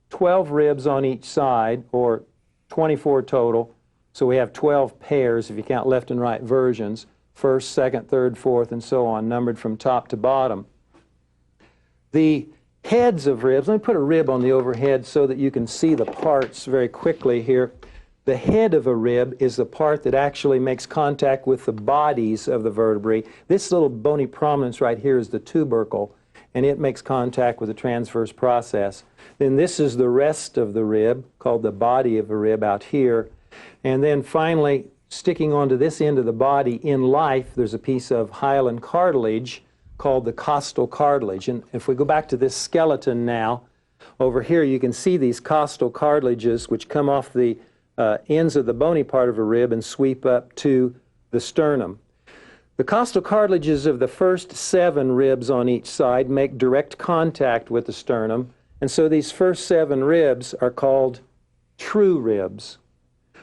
12 ribs on each side, or 24 total, so we have 12 pairs if you count left and right versions, first, second, third, fourth, and so on, numbered from top to bottom. The heads of ribs, let me put a rib on the overhead so that you can see the parts very quickly here. The head of a rib is the part that actually makes contact with the bodies of the vertebrae. This little bony prominence right here is the tubercle, and it makes contact with the transverse process. Then this is the rest of the rib, called the body of a rib out here. And then finally, sticking onto this end of the body in life, there's a piece of hyaline cartilage called the costal cartilage. And if we go back to this skeleton now, over here you can see these costal cartilages which come off the ends of the bony part of a rib and sweep up to the sternum. The costal cartilages of the first 7 ribs on each side make direct contact with the sternum, and so these first 7 ribs are called true ribs.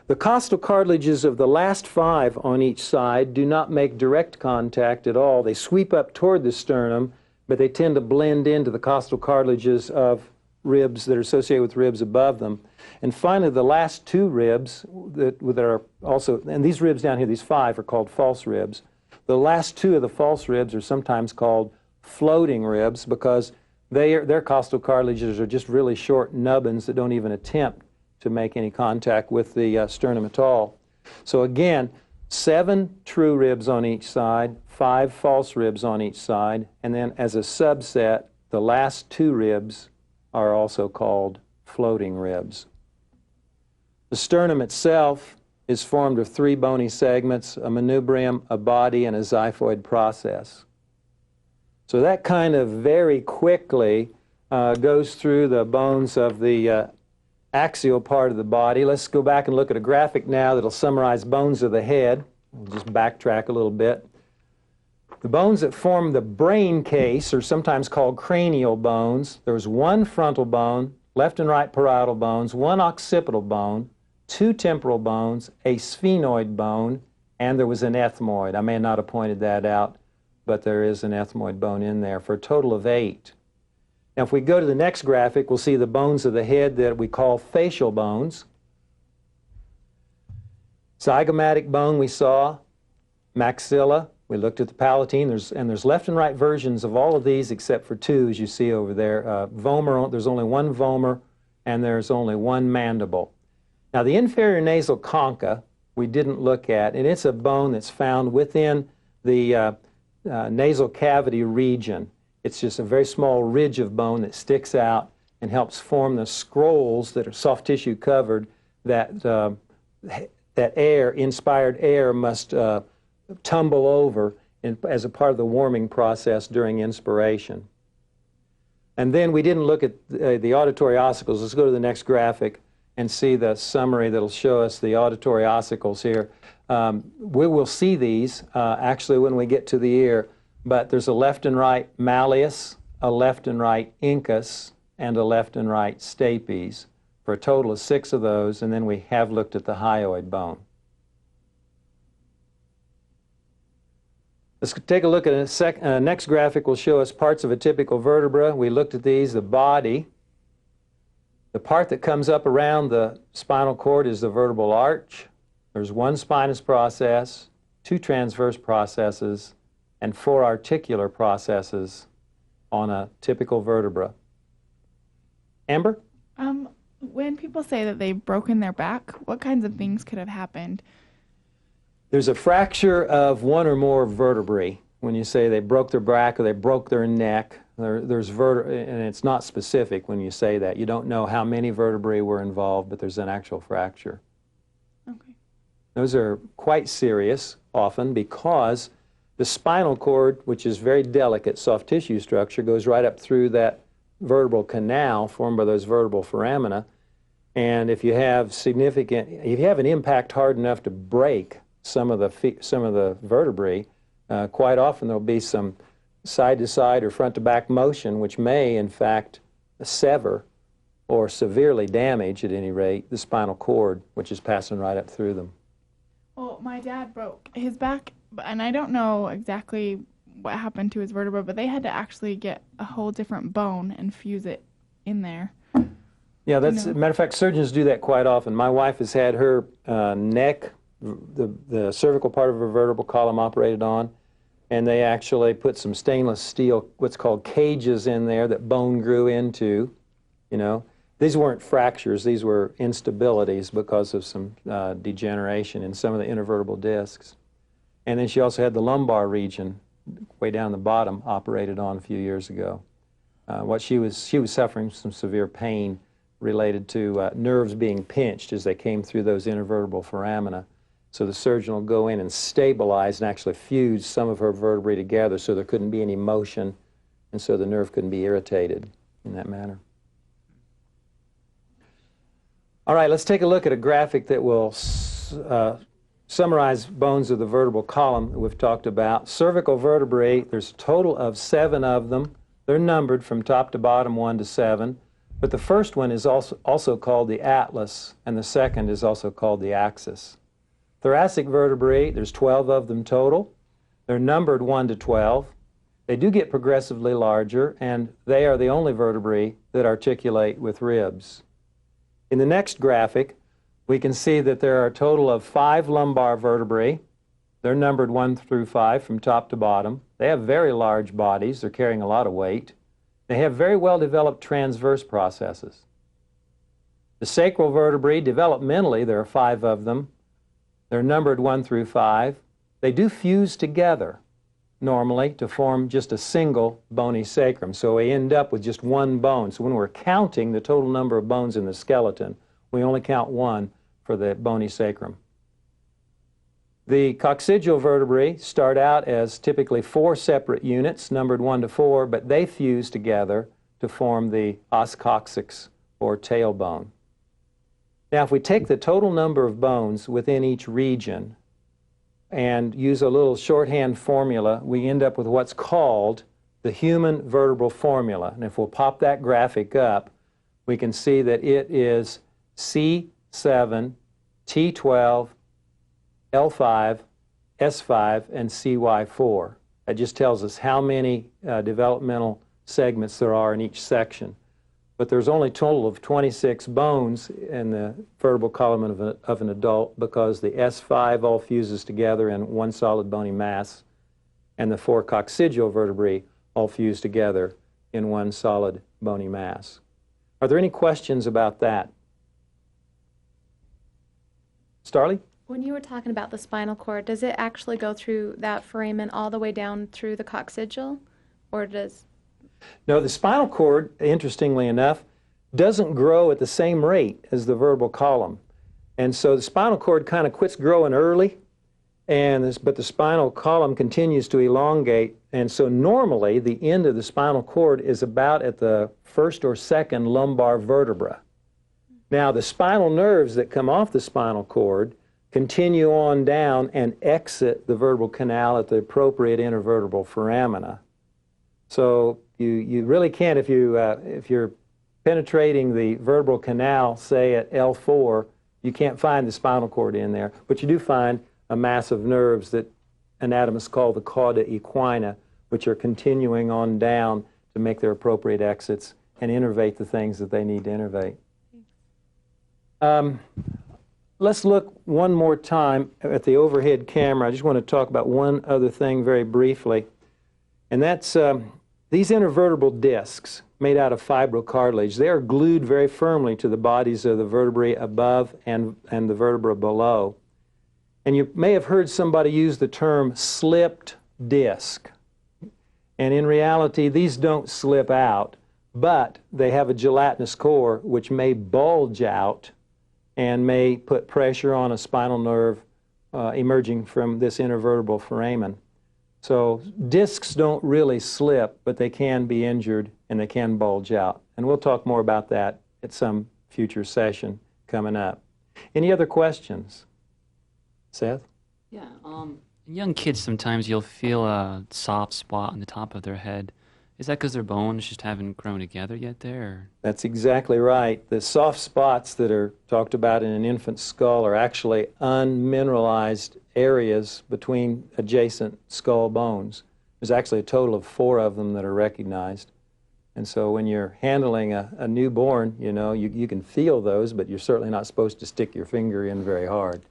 The costal cartilages of the last 5 on each side do not make direct contact at all. They sweep up toward the sternum, but they tend to blend into the costal cartilages of ribs that are associated with ribs above them. And finally, the last 2 ribs that are also, and these ribs down here, these 5 are called false ribs. The last 2 of the false ribs are sometimes called floating ribs because their costal cartilages are just really short nubbins that don't even attempt to make any contact with the sternum at all. So again, 7 true ribs on each side, 5 false ribs on each side, and then as a subset, the last 2 ribs are also called floating ribs. The sternum itself is formed of 3 bony segments, a manubrium, a body, and a xiphoid process. So that kind of very quickly goes through the bones of the axial part of the body. Let's go back and look at a graphic now that'll summarize bones of the head. We'll just backtrack a little bit. The bones that form the brain case are sometimes called cranial bones. There's 1 frontal bone, left and right parietal bones, 1 occipital bone, 2 temporal bones, a sphenoid bone, and there was an ethmoid. I may not have pointed that out. but there is an ethmoid bone in there for a total of 8. Now, if we go to the next graphic, we'll see the bones of the head that we call facial bones. Zygomatic bone we saw, maxilla. We looked at the palatine. There's left and right versions of all of these except for 2, as you see over there. Vomer, there's only 1 vomer, and there's only 1 mandible. Now, the inferior nasal concha we didn't look at, and it's a bone that's found within the nasal cavity region. It's just a very small ridge of bone that sticks out and helps form the scrolls that are soft tissue covered that that air, inspired air, must tumble over as a part of the warming process during inspiration. And then we didn't look at the auditory ossicles. Let's go to the next graphic and see the summary that'll show us the auditory ossicles here. We will see these actually when we get to the ear, but there's a left and right malleus, a left and right incus, and a left and right stapes, for a total of 6 of those, and then we have looked at the hyoid bone. Let's take a look at a next graphic. Will show us parts of a typical vertebra. We looked at these, the body. The part that comes up around the spinal cord is the vertebral arch. There's 1 spinous process, 2 transverse processes, and 4 articular processes on a typical vertebra. Amber? When people say that they've broken their back, what kinds of things could have happened? There's a fracture of 1 or more vertebrae. When you say they broke their back or they broke their neck, and it's not specific when you say that. You don't know how many vertebrae were involved, but there's an actual fracture. Okay. Those are quite serious often because the spinal cord, which is very delicate soft tissue structure, goes right up through that vertebral canal formed by those vertebral foramina. And if you have an impact hard enough to break some of the vertebrae, quite often there'll be some side-to-side or front-to-back motion, which may, in fact, sever or severely damage, at any rate, the spinal cord, which is passing right up through them. Well, my dad broke his back, and I don't know exactly what happened to his vertebra, but they had to actually get a whole different bone and fuse it in there. Yeah, that's, matter of fact, surgeons do that quite often. My wife has had her neck, the cervical part of her vertebral column operated on, and they actually put some stainless steel, what's called cages in there that bone grew into, you know. These weren't fractures, these were instabilities because of some degeneration in some of the intervertebral discs. And then she also had the lumbar region, way down the bottom, operated on a few years ago. She was suffering some severe pain related to nerves being pinched as they came through those intervertebral foramina. So the surgeon will go in and stabilize and actually fuse some of her vertebrae together so there couldn't be any motion, and so the nerve couldn't be irritated in that manner. All right, let's take a look at a graphic that will summarize bones of the vertebral column that we've talked about. Cervical vertebrae, there's a total of 7 of them. They're numbered from top to bottom, 1 to 7. But the first one is also called the atlas, and the second is also called the axis. Thoracic vertebrae, there's 12 of them total. They're numbered 1 to 12. They do get progressively larger, and they are the only vertebrae that articulate with ribs. In the next graphic, we can see that there are a total of 5 lumbar vertebrae. They're numbered 1 through 5 from top to bottom. They have very large bodies. They're carrying a lot of weight. They have very well-developed transverse processes. The sacral vertebrae, developmentally, there are 5 of them. They're numbered 1 through 5. They do fuse together, normally, to form just a single bony sacrum. So we end up with just 1 bone. So when we're counting the total number of bones in the skeleton, we only count 1 for the bony sacrum. The coccygeal vertebrae start out as typically 4 separate units, numbered 1 to 4, but they fuse together to form the os coccyx, or tailbone. Now, if we take the total number of bones within each region and use a little shorthand formula, we end up with what's called the human vertebral formula. And if we'll pop that graphic up, we can see that it is C7, T12, L5, S5, and CY4. That just tells us how many developmental segments there are in each section. But there's only a total of 26 bones in the vertebral column of an adult, because the S5 all fuses together in one solid bony mass, and the 4 coccygeal vertebrae all fuse together in one solid bony mass. Are there any questions about that? Starley? When you were talking about the spinal cord, does it actually go through that foramen all the way down through the coccygeal? Or does... No, the spinal cord, interestingly enough, doesn't grow at the same rate as the vertebral column. And so the spinal cord kind of quits growing early, but the spinal column continues to elongate. And so normally the end of the spinal cord is about at the first or second lumbar vertebra. Now, the spinal nerves that come off the spinal cord continue on down and exit the vertebral canal at the appropriate intervertebral foramina. So you really can't, if you're penetrating the vertebral canal, say at L4, you can't find the spinal cord in there, but you do find a mass of nerves that anatomists call the cauda equina, which are continuing on down to make their appropriate exits and innervate the things that they need to innervate. Let's look one more time at the overhead camera. I just want to talk about one other thing very briefly, and that's these intervertebral discs made out of fibrocartilage. They are glued very firmly to the bodies of the vertebrae above and the vertebra below. And you may have heard somebody use the term slipped disc. And in reality, these don't slip out, but they have a gelatinous core which may bulge out and may put pressure on a spinal nerve emerging from this intervertebral foramen. So discs don't really slip, but they can be injured and they can bulge out. And we'll talk more about that at some future session coming up. Any other questions? Seth? Yeah, in young kids, sometimes you'll feel a soft spot on the top of their head. Is that because their bones just haven't grown together yet there? Or? That's exactly right. The soft spots that are talked about in an infant's skull are actually unmineralized areas between adjacent skull bones. There's actually a total of 4 of them that are recognized. And so when you're handling a newborn, you know, you can feel those, but you're certainly not supposed to stick your finger in very hard.